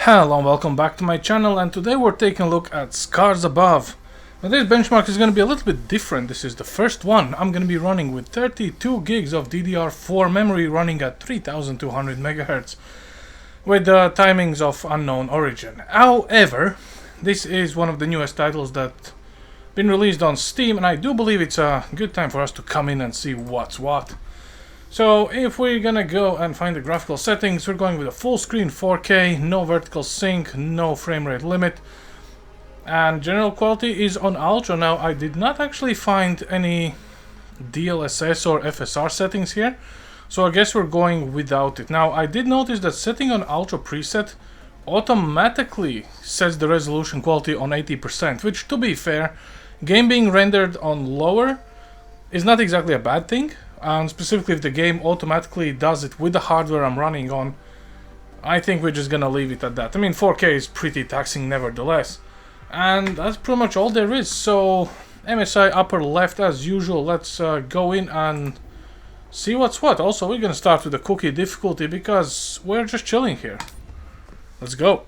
Hello and welcome back to my channel, and today we're taking a look at Scars Above. Now this benchmark is going to be a little bit different. This is the first one I'm going to be running with 32 gigs of DDR4 memory running at 3200 MHz with timings of unknown origin. However, this is one of the newest titles that been released on Steam, and I do believe it's a good time for us to come in and see what's what. So if we're gonna go and find the graphical settings, we're going with a full screen 4K, no vertical sync, no frame rate limit, and general quality is on Ultra. Now I did not actually find any DLSS or FSR settings here, so I guess we're going without it. Now I did notice that setting on Ultra preset automatically sets the resolution quality on 80%, which, to be fair, game being rendered on lower is not exactly a bad thing. And specifically if the game automatically does it with the hardware I'm running on, I think we're just gonna leave it at that. I mean, 4K is pretty taxing nevertheless. And that's pretty much all there is. So MSI upper left as usual. Let's go in and see what's what. Also, we're gonna start with the cookie difficulty because we're just chilling here. Let's go.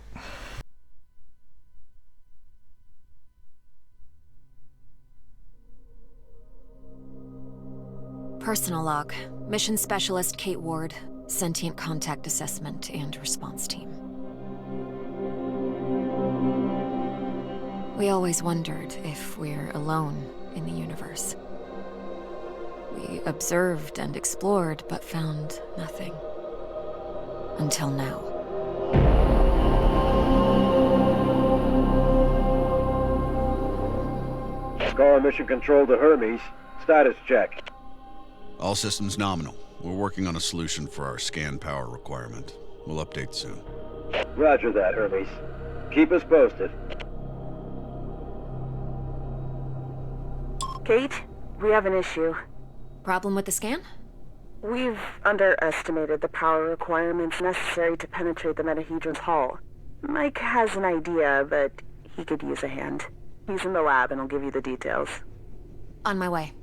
Personal log. Mission Specialist Kate Ward. Sentient Contact Assessment and Response Team. We always wondered if we're alone in the universe. We observed and explored, but found nothing. Until now. Scar Mission Control to Hermes. Status check. All systems nominal. We're working on a solution for our scan power requirement. We'll update soon. Roger that, Hermes. Keep us posted. Kate, we have an issue. Problem with the scan? We've underestimated the power requirements necessary to penetrate the Metahedron's hull. Mike has an idea, but he could use a hand. He's in the lab and I'll give you the details. On my way.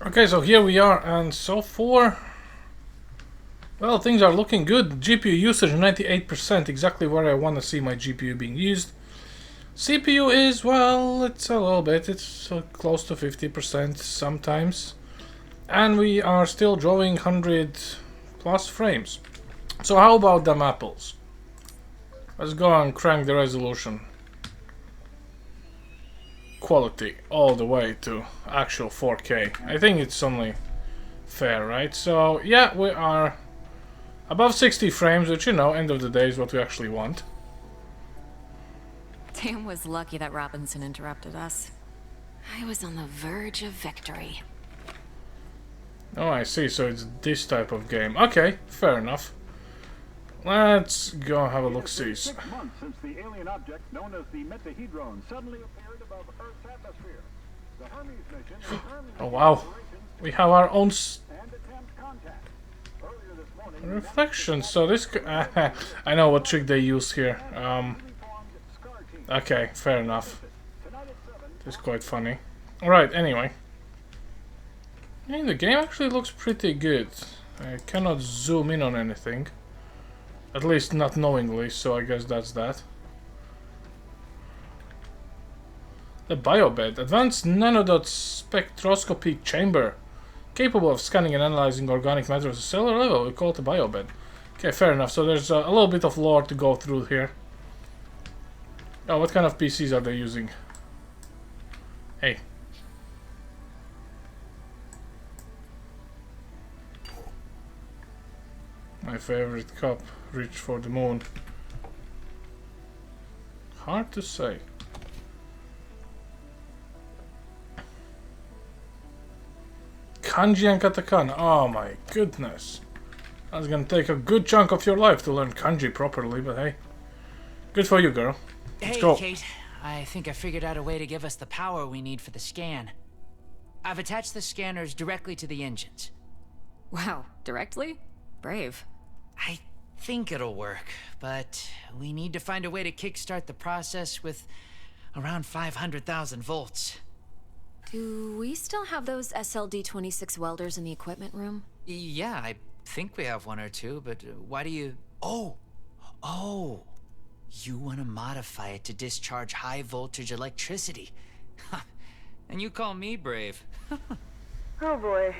Okay, so here we are, and so far, well, things are looking good. GPU usage 98%, exactly where I want to see my GPU being used. CPU is, well, it's a little bit, it's close to 50% sometimes. And we are still drawing 100 plus frames. So how about them apples? Let's go and crank the resolution. Quality all the way to actual 4K. I think it's only fair, right? So yeah, we are above 60 frames, which, you know, end of the day is what we actually want. Tim was lucky that Robinson interrupted us. I was on the verge of victory. Oh, I see, so it's this type of game. Okay, fair enough. Let's go have a look-see. 6 months since the alien object known as the Metahedron suddenly appeared above Earth's atmosphere. The Hermes mission determined Oh wow, we have our own and attempt contact. Earlier this morning, reflection. So this I know what trick they use here. Okay, fair enough. It's quite funny. Alright, anyway. I mean, the game actually looks pretty good. I cannot zoom in on anything. At least not knowingly, so I guess that's that. The biobed. Advanced nanodot spectroscopy chamber. Capable of scanning and analyzing organic matter at a cellular level. We call it a biobed. Okay, fair enough. So there's a little bit of lore to go through here. Oh, what kind of PCs are they using? Hey. My favorite cup. Reach for the moon. Hard to say. Kanji and katakana. Oh my goodness. That's gonna take a good chunk of your life to learn kanji properly, but hey. Good for you, girl. Let's go. Hey, Kate. I think I figured out a way to give us the power we need for the scan. I've attached the scanners directly to the engines. Wow, directly? Brave. I think it'll work, but we need to find a way to kickstart the process with around 500,000 volts. Do we still have those SLD-26 welders in the equipment room? Yeah, I think we have one or two, but why do you... Oh! You want to modify it to discharge high-voltage electricity. And you call me brave. Oh boy.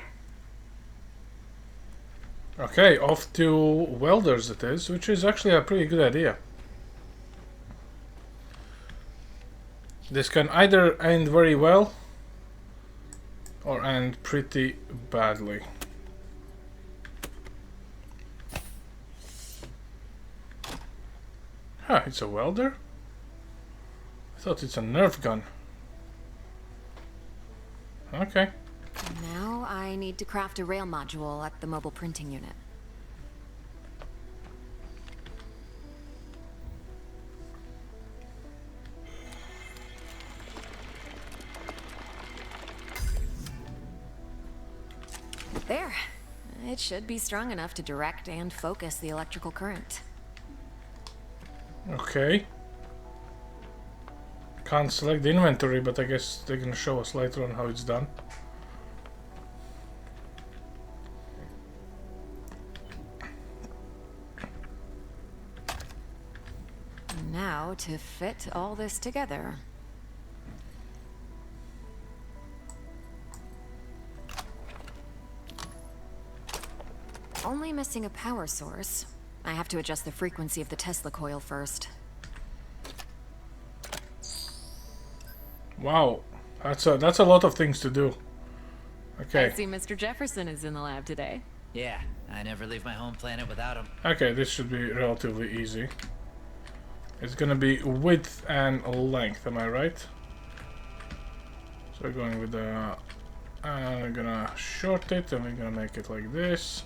Okay, off to welders it is, which is actually a pretty good idea. This can either end very well or end pretty badly. Huh, it's a welder? I thought it's a Nerf gun. Okay. Now I need to craft a rail module at the mobile printing unit. There. It should be strong enough to direct and focus the electrical current. Okay. Can't select the inventory, but I guess they're gonna show us later on how it's done. Now to fit all this together. Only missing a power source. I have to adjust the frequency of the Tesla coil first. Wow, that's a lot of things to do. Okay. I see Mr. Jefferson is in the lab today. Yeah, I never leave my home planet without him. Okay, this should be relatively easy. It's gonna be width and length, am I right? So we're going with the... we're gonna short it and we're gonna make it like this.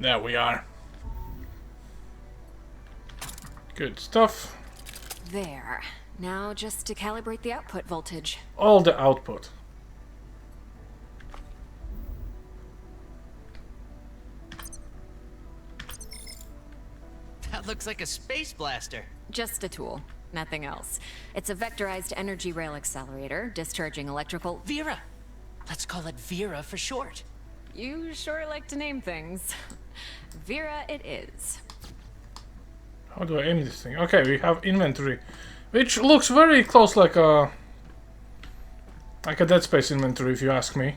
There we are. Good stuff. There. Now just to calibrate the output voltage. All the output. That looks like a space blaster. Just a tool. Nothing else. It's a vectorized energy rail accelerator, discharging electrical... Vera! Let's call it Vera for short. You sure like to name things. Vera it is. How do I aim this thing? Okay, we have inventory, which looks very close like a Dead Space inventory, if you ask me.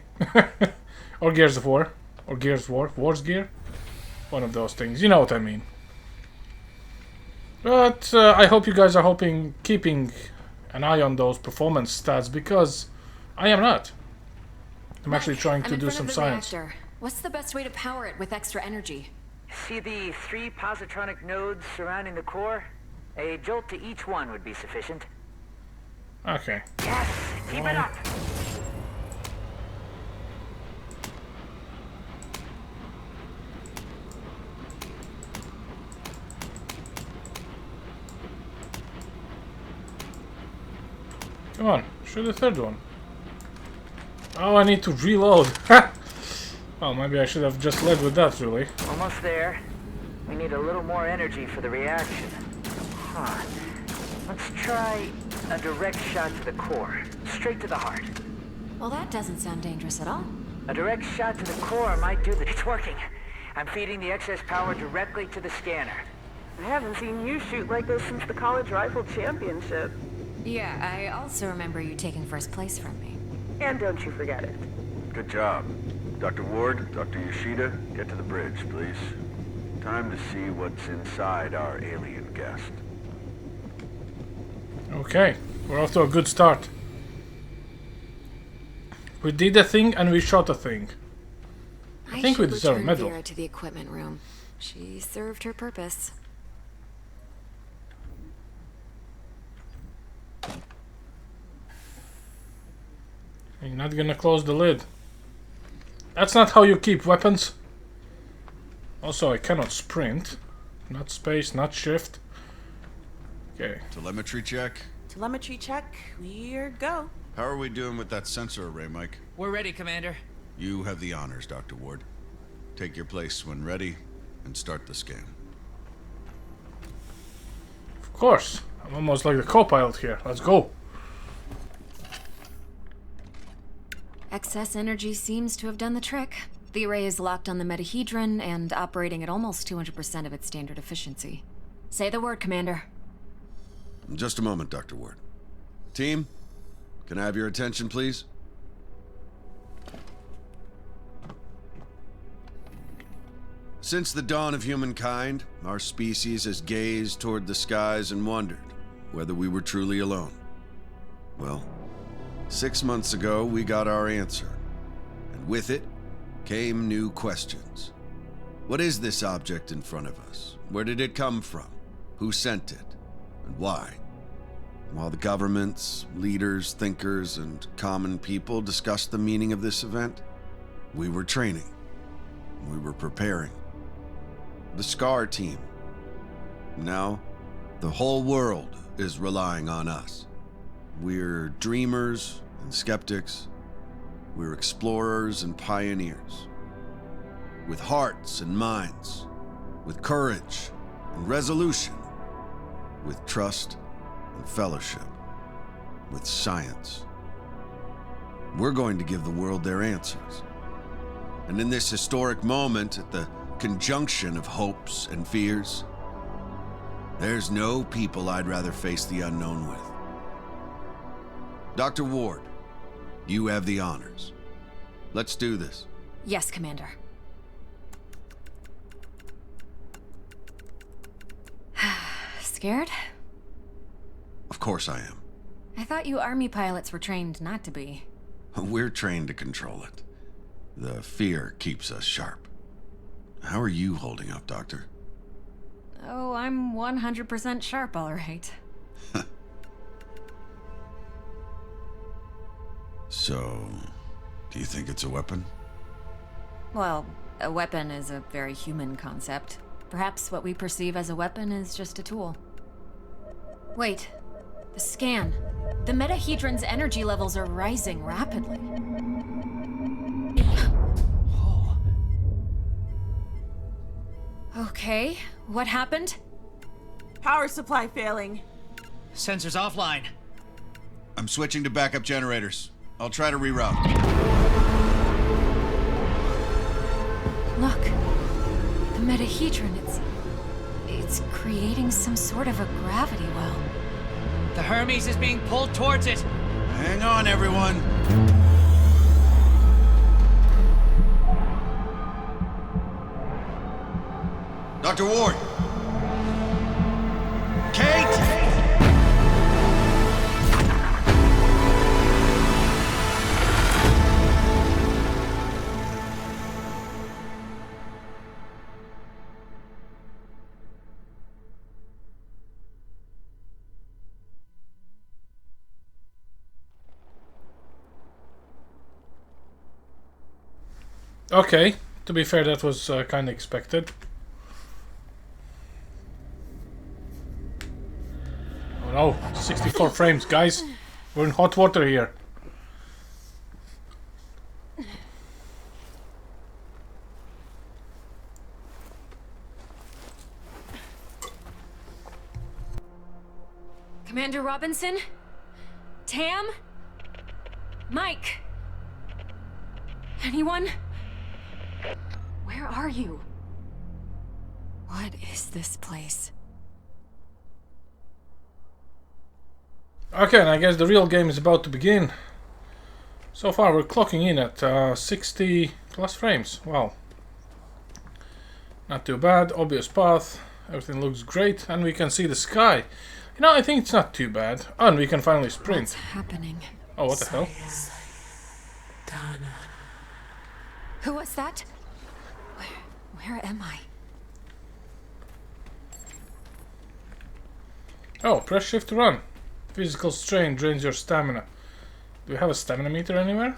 Or Gears of War, or Gears of War, War's Gear, one of those things. You know what I mean. But I hope you guys are keeping an eye on those performance stats, because I am not. I'm actually trying to do some science. Reactor. What's the best way to power it with extra energy? See the 3 positronic nodes surrounding the core? A jolt to each one would be sufficient. Okay. Yes! Keep it up! Come on, shoot the third one. Oh, I need to reload. Well, maybe I should have just led with that, really. Almost there. We need a little more energy for the reaction. Huh. Let's try a direct shot to the core. Straight to the heart. Well, that doesn't sound dangerous at all. A direct shot to the core might do the... It's working! I'm feeding the excess power directly to the scanner. I haven't seen you shoot like this since the college rifle championship. Yeah, I also remember you taking first place from me. And don't you forget it. Good job. Dr. Ward, Dr. Yoshida, get to the bridge, please. Time to see what's inside our alien guest. Okay, we're off to a good start. We did a thing and we shot a thing. I think we deserve a medal. Vera to the equipment room. She served her purpose. You're not gonna close the lid. That's not how you keep weapons. Also, I cannot sprint. Not space, not shift. Okay. Telemetry check. Telemetry check. We're go. How are we doing with that sensor array, Mike? We're ready, Commander. You have the honors, Dr. Ward. Take your place when ready, and start the scan. course. I'm almost like the co-pilot here. Let's go. Excess energy seems to have done the trick. The array is locked on the metahedron and operating at almost 200% of its standard efficiency. Say the word, Commander. Just a moment, Dr. Ward. Team, can I have your attention, please? Since the dawn of humankind, our species has gazed toward the skies and wondered whether we were truly alone. Well, 6 months ago, we got our answer. And with it came new questions. What is this object in front of us? Where did it come from? Who sent it? And why? While the governments, leaders, thinkers, and common people discussed the meaning of this event, we were training. We were preparing. The SCAR team. Now, the whole world is relying on us. We're dreamers and skeptics. We're explorers and pioneers. With hearts and minds. With courage and resolution. With trust and fellowship. With science. We're going to give the world their answers. And in this historic moment, at the conjunction of hopes and fears, there's no people I'd rather face the unknown with. Dr. Ward, you have the honors. Let's do this. Yes, Commander. Scared? Of course I am. I thought you Army pilots were trained not to be. We're trained to control it. The fear keeps us sharp. How are you holding up, Doctor? Oh, I'm 100% sharp, all right. So, do you think it's a weapon? Well, a weapon is a very human concept. Perhaps what we perceive as a weapon is just a tool. Wait. The scan. The metahedron's energy levels are rising rapidly. Okay, what happened? Power supply failing. Sensors offline. I'm switching to backup generators. I'll try to reroute. Look. The metahedron, it's creating some sort of a gravity well. The Hermes is being pulled towards it. Hang on, everyone. Dr. Ward! Kate! Okay, to be fair, that was kind of expected. Oh no, 64 frames, guys. We're in hot water here. Commander Robinson? Tam? Mike? Anyone? Where are you? What is this place? Okay, and I guess the real game is about to begin. So far we're clocking in at 60 plus frames. Wow. Not too bad, obvious path, everything looks great, and we can see the sky. You know, I think it's not too bad. Oh, and we can finally sprint. What's happening? Oh, what the hell? Donna. Who was that? Where am I? Oh, press shift to run. Physical strain drains your stamina. Do we have a stamina meter anywhere?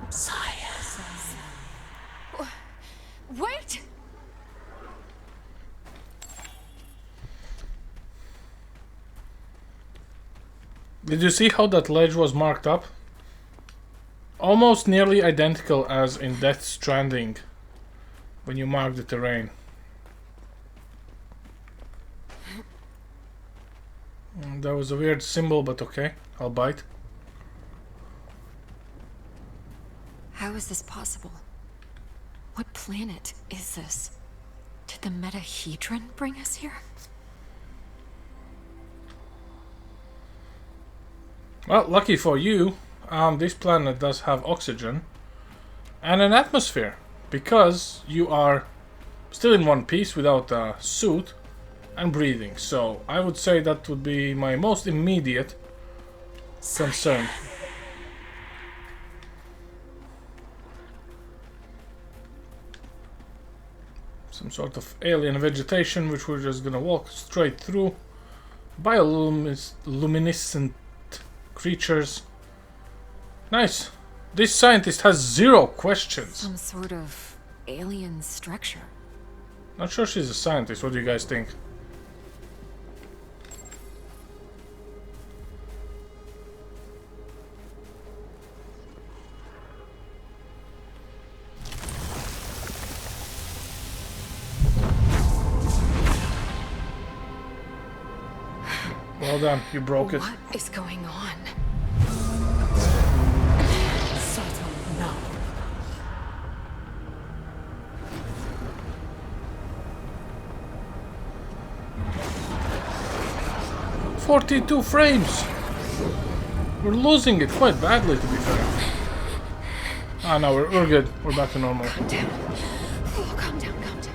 Science. Wait! Did you see how that ledge was marked up? Almost nearly identical as in Death Stranding, when you mark the terrain. That was a weird symbol, but okay, I'll bite. How is this possible? What planet is this? Did the Metahedron bring us here? Well, lucky for you, this planet does have oxygen and an atmosphere, because you are still in one piece without a suit and breathing. So I would say that would be my most immediate concern. Some sort of alien vegetation which we're just gonna walk straight through. Bioluminescent creatures. Nice. This scientist has 0 questions. Some sort of alien structure. Not sure she's a scientist. What do you guys think? Well done, you broke it. What is going on? No. 42 frames! We're losing it quite badly, to be fair. Ah, no, we're good. We're back to normal. Calm down. Oh, calm down, calm down.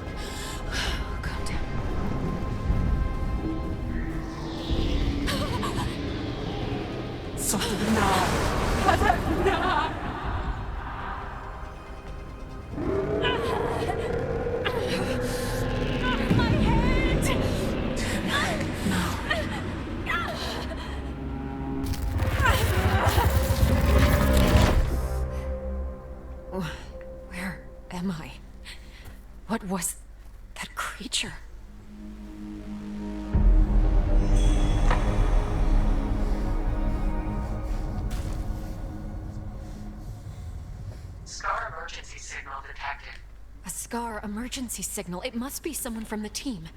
Calm down. Where am I? What was that creature? Scar emergency signal detected. A Scar emergency signal. It must be someone from the team.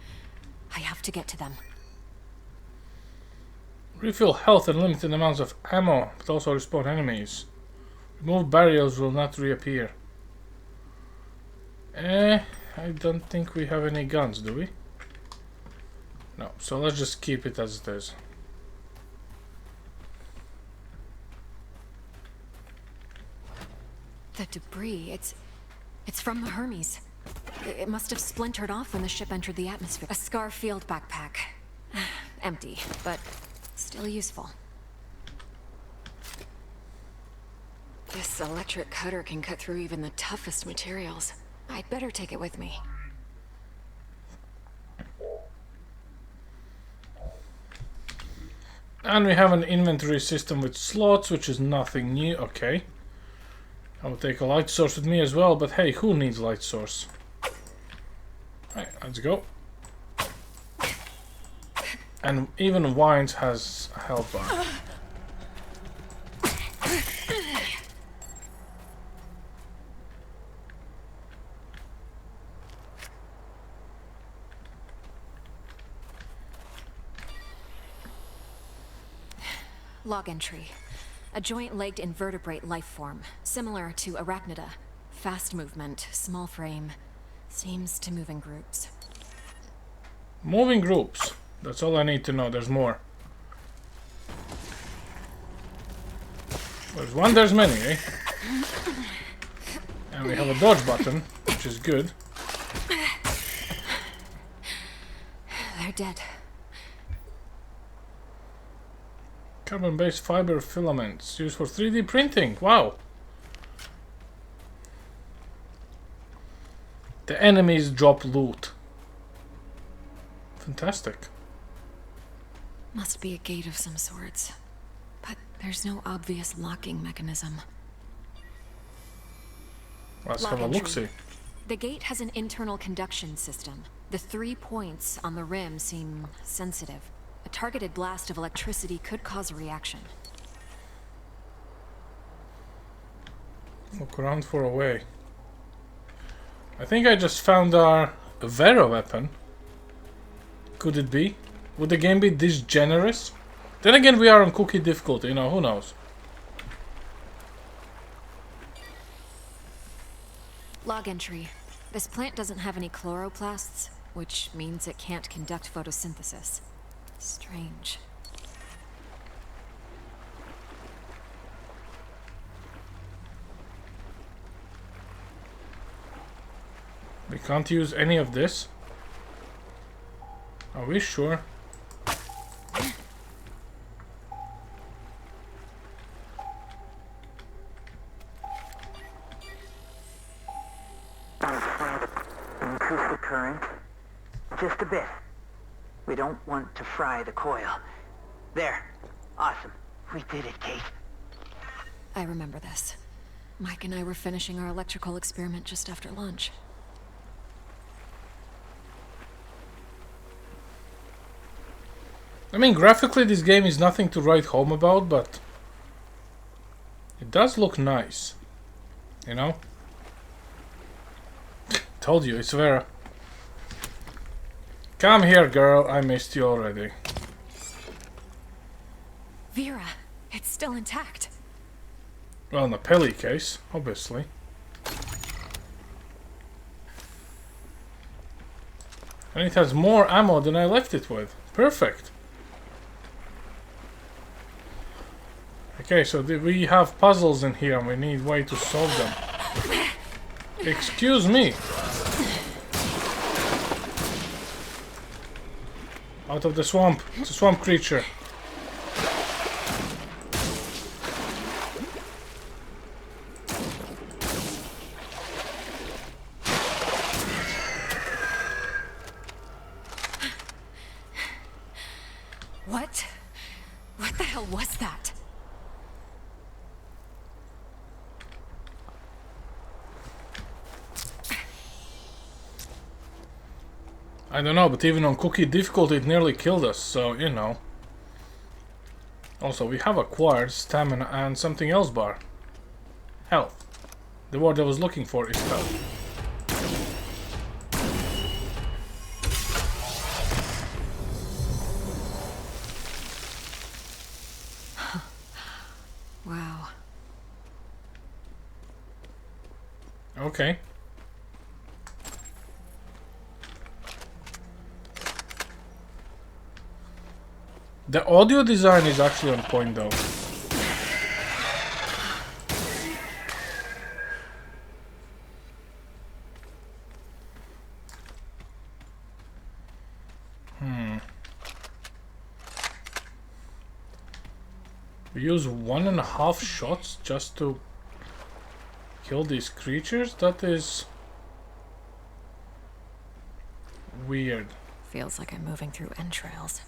I have to get to them. Refill health and limited amounts of ammo, but also respawn enemies. Remove barriers will not reappear. I don't think we have any guns, do we? No, so let's just keep it as it is. The debris, it's from the Hermes. It must have splintered off when the ship entered the atmosphere. A Scar field backpack. Empty, but still useful. This electric cutter can cut through even the toughest materials. I'd better take it with me. And we have an inventory system with slots, which is nothing new. Okay. I will take a light source with me as well, but hey, who needs light source? Alright, let's go. And even Wines has a health bar. Log entry. A joint-legged invertebrate life form, similar to Arachnida. Fast movement, small frame. Seems to move in groups. Moving groups. That's all I need to know. There's more. There's one, there's many, eh? And we have a dodge button, which is good. They're dead. Carbon-based fiber filaments used for 3D printing. Wow. The enemies drop loot. Fantastic. Must be a gate of some sorts. But there's no obvious locking mechanism. Let's have a look-see. The gate has an internal conduction system. The 3 points on the rim seem sensitive. A targeted blast of electricity could cause a reaction. Look around for a way. I think I just found our Vera weapon. Could it be? Would the game be this generous? Then again, we are on cookie difficulty, you know, who knows? Log entry. This plant doesn't have any chloroplasts, which means it can't conduct photosynthesis. Strange. We can't use any of this? Are we sure? Increase the current. Just a bit. We don't want to fry the coil. There. Awesome. We did it, Kate. I remember this. Mike and I were finishing our electrical experiment just after lunch. I mean, graphically this game is nothing to write home about, but it does look nice. You know? Told you, it's Vera. Come here, girl. I missed you already. Vera, it's still intact. Well, in the Peli case, obviously. And it has more ammo than I left it with. Perfect. Okay, so we have puzzles in here and we need a way to solve them. Excuse me. Out of the swamp. It's a swamp creature. What? What the hell was that? I don't know, but even on cookie difficulty it nearly killed us, so you know. Also, we have acquired stamina and something else bar. Health. The word I was looking for is health. Wow. Okay. The audio design is actually on point though. We use 1.5 shots just to kill these creatures? That is weird. Feels like I'm moving through entrails.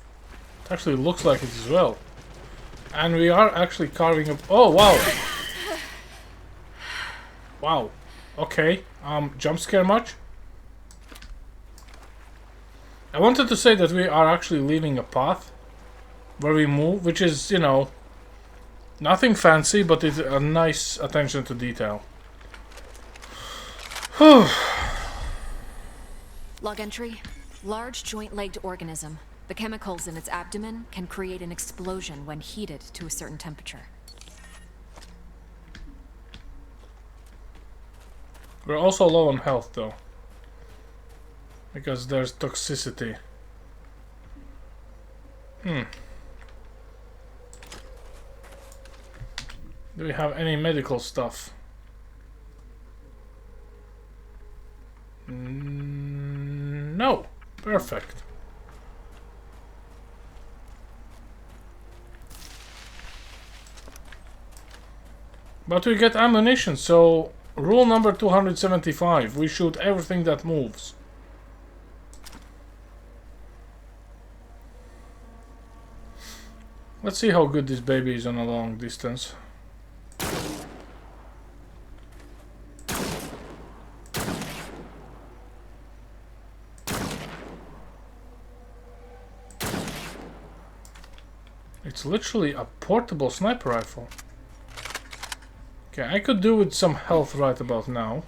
It actually looks like it as well. And we are actually carving up. Oh wow! Wow. Okay. Jump scare much? I wanted to say that we are actually leaving a path where we move, which is, you know, nothing fancy, but it's a nice attention to detail. Log entry. Large joint-legged organism. The chemicals in its abdomen can create an explosion when heated to a certain temperature. We're also low on health though, because there's toxicity. Do we have any medical stuff? No. Perfect. But we get ammunition, so rule number 275, we shoot everything that moves. Let's see how good this baby is on a long distance. It's literally a portable sniper rifle. Okay, I could do with some health right about now.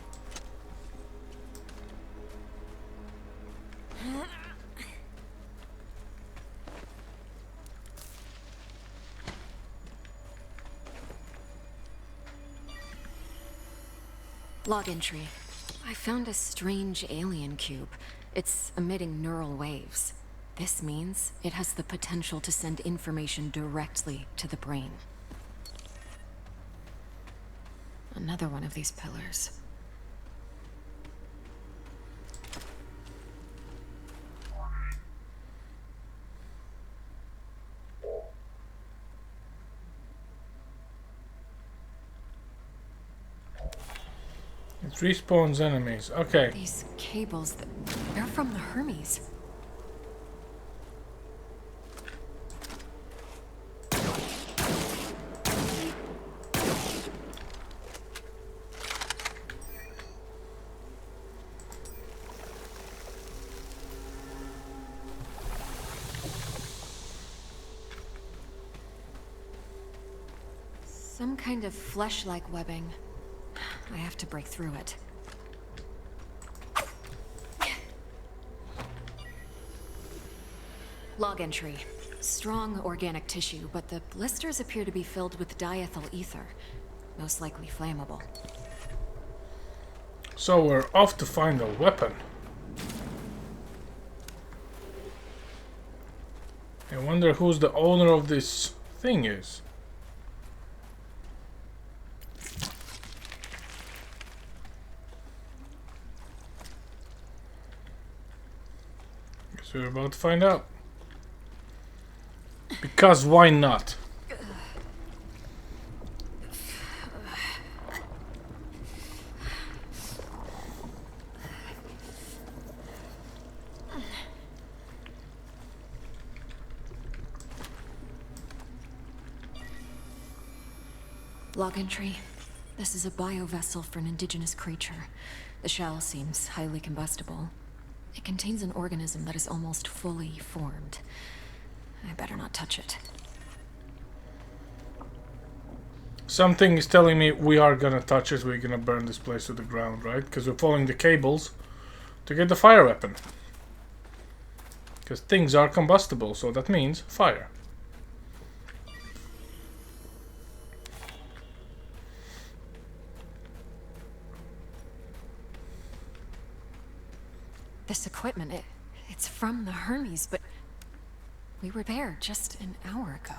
Log entry. I found a strange alien cube. It's emitting neural waves. This means it has the potential to send information directly to the brain. Another one of these pillars. It respawns enemies. Okay. These cables, they're from the Hermes. Some kind of flesh-like webbing. I have to break through it. Log entry. Strong organic tissue, but the blisters appear to be filled with diethyl ether. Most likely flammable. So we're off to find a weapon. I wonder who's the owner of this thing is. Guess we're about to find out. Because why not? Log entry. This is a biovessel for an indigenous creature. The shell seems highly combustible. It contains an organism that is almost fully formed. I better not touch it. Something is telling me we are gonna touch it, we're gonna burn this place to the ground, right? Because we're following the cables to get the fire weapon. Because things are combustible, so that means fire. This equipment, it's from the Hermes, but we were there just an hour ago.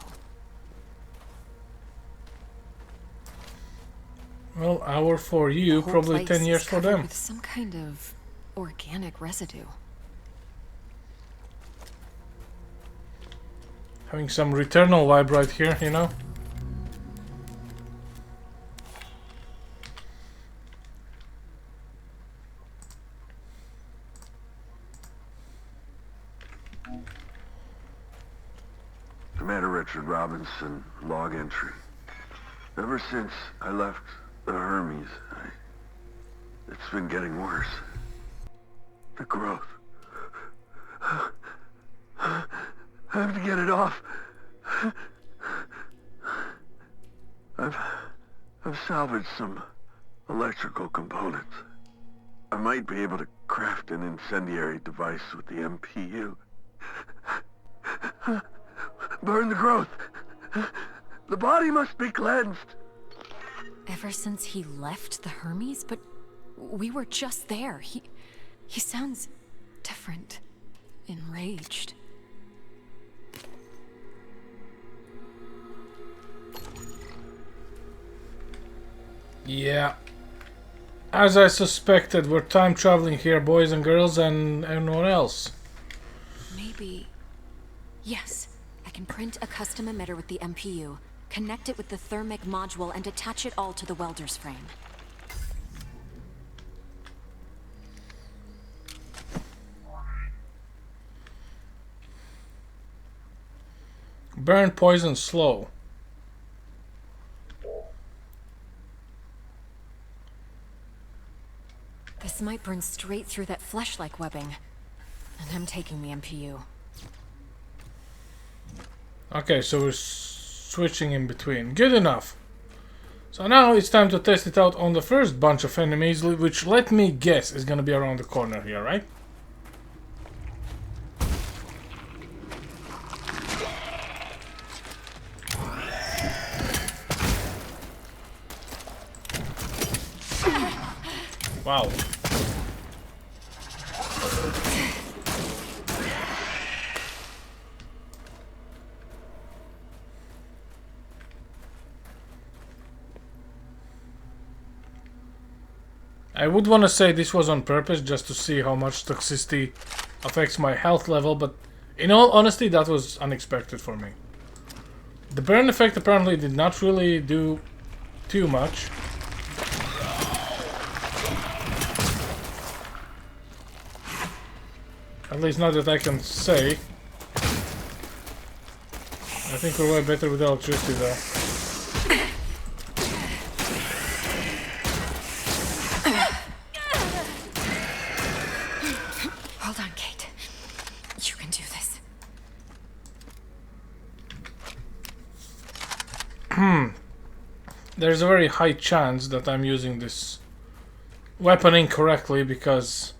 Well, hour for you, The whole probably place 10 years is for covered them. with some kind of organic residue. Having some Returnal vibe right here, you know? Commander Richard Robinson, log entry. Ever since I left the Hermes, it's been getting worse. The growth. I have to get it off. I've salvaged some electrical components. I might be able to craft an incendiary device with the MPU. Burn the growth. The body must be cleansed. Ever since he left the Hermes, but we were just there. He sounds different, enraged. Yeah. As I suspected, we're time traveling here, boys and girls, and everyone else. Maybe... Yes. I can print a custom emitter with the MPU, connect it with the thermic module, and attach it all to the welder's frame. Burn poison slow. This might burn straight through that flesh-like webbing. And I'm taking the MPU. Okay, so we're switching in between. Good enough. So now it's time to test it out on the first bunch of enemies, which, let me guess, is gonna be around the corner here, right? Wow. I would want to say this was on purpose just to see how much toxicity affects my health level, but in all honesty that was unexpected for me. The burn effect apparently did not really do too much. At least not that I can say. I think we're way better with electricity though. Hold on, Kate. You can do this. There's a very high chance that I'm using this weapon incorrectly because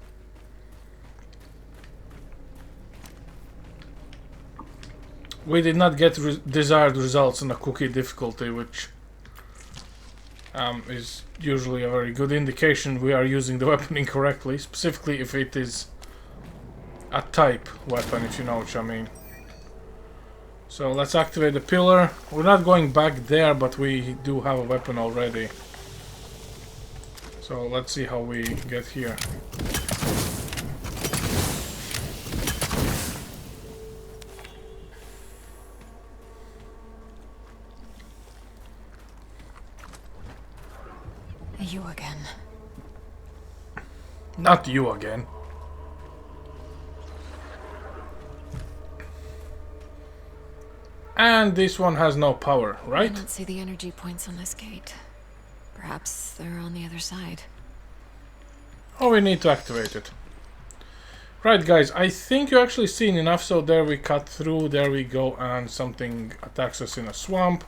we did not get desired results on a cookie difficulty, which is usually a very good indication we are using the weapon incorrectly, specifically if it is a type weapon, if you know what I mean. So let's activate the pillar. We're not going back there, but we do have a weapon already. So let's see how we get here. You again. Not you again. And this one has no power, right? I don't see the energy points on this gate. Perhaps they're on the other side. Oh, we need to activate it. Right, guys, I think you're actually seeing enough. So there we cut through, there we go, and something attacks us in a swamp.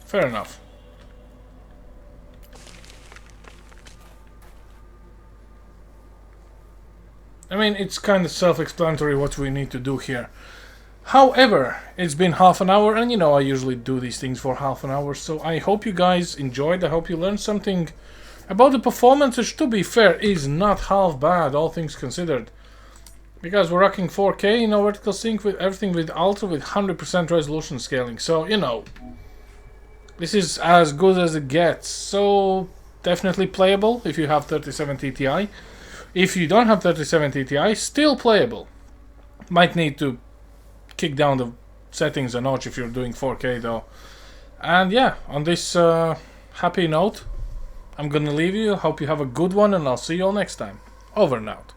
Fair enough. I mean, it's kind of self-explanatory what we need to do here. However, it's been half an hour, and you know I usually do these things for half an hour, so I hope you guys enjoyed. I hope you learned something about the performance, which, to be fair, is not half bad, all things considered. Because we're rocking 4K, you know, vertical sync with everything with Ultra with 100% resolution scaling, so, you know, this is as good as it gets. So, definitely playable if you have 3070 Ti. If you don't have 3070 Ti, still playable. Might need to kick down the settings a notch if you're doing 4K though. And yeah, on this happy note, I'm gonna leave you. Hope you have a good one, and I'll see you all next time. Over and out.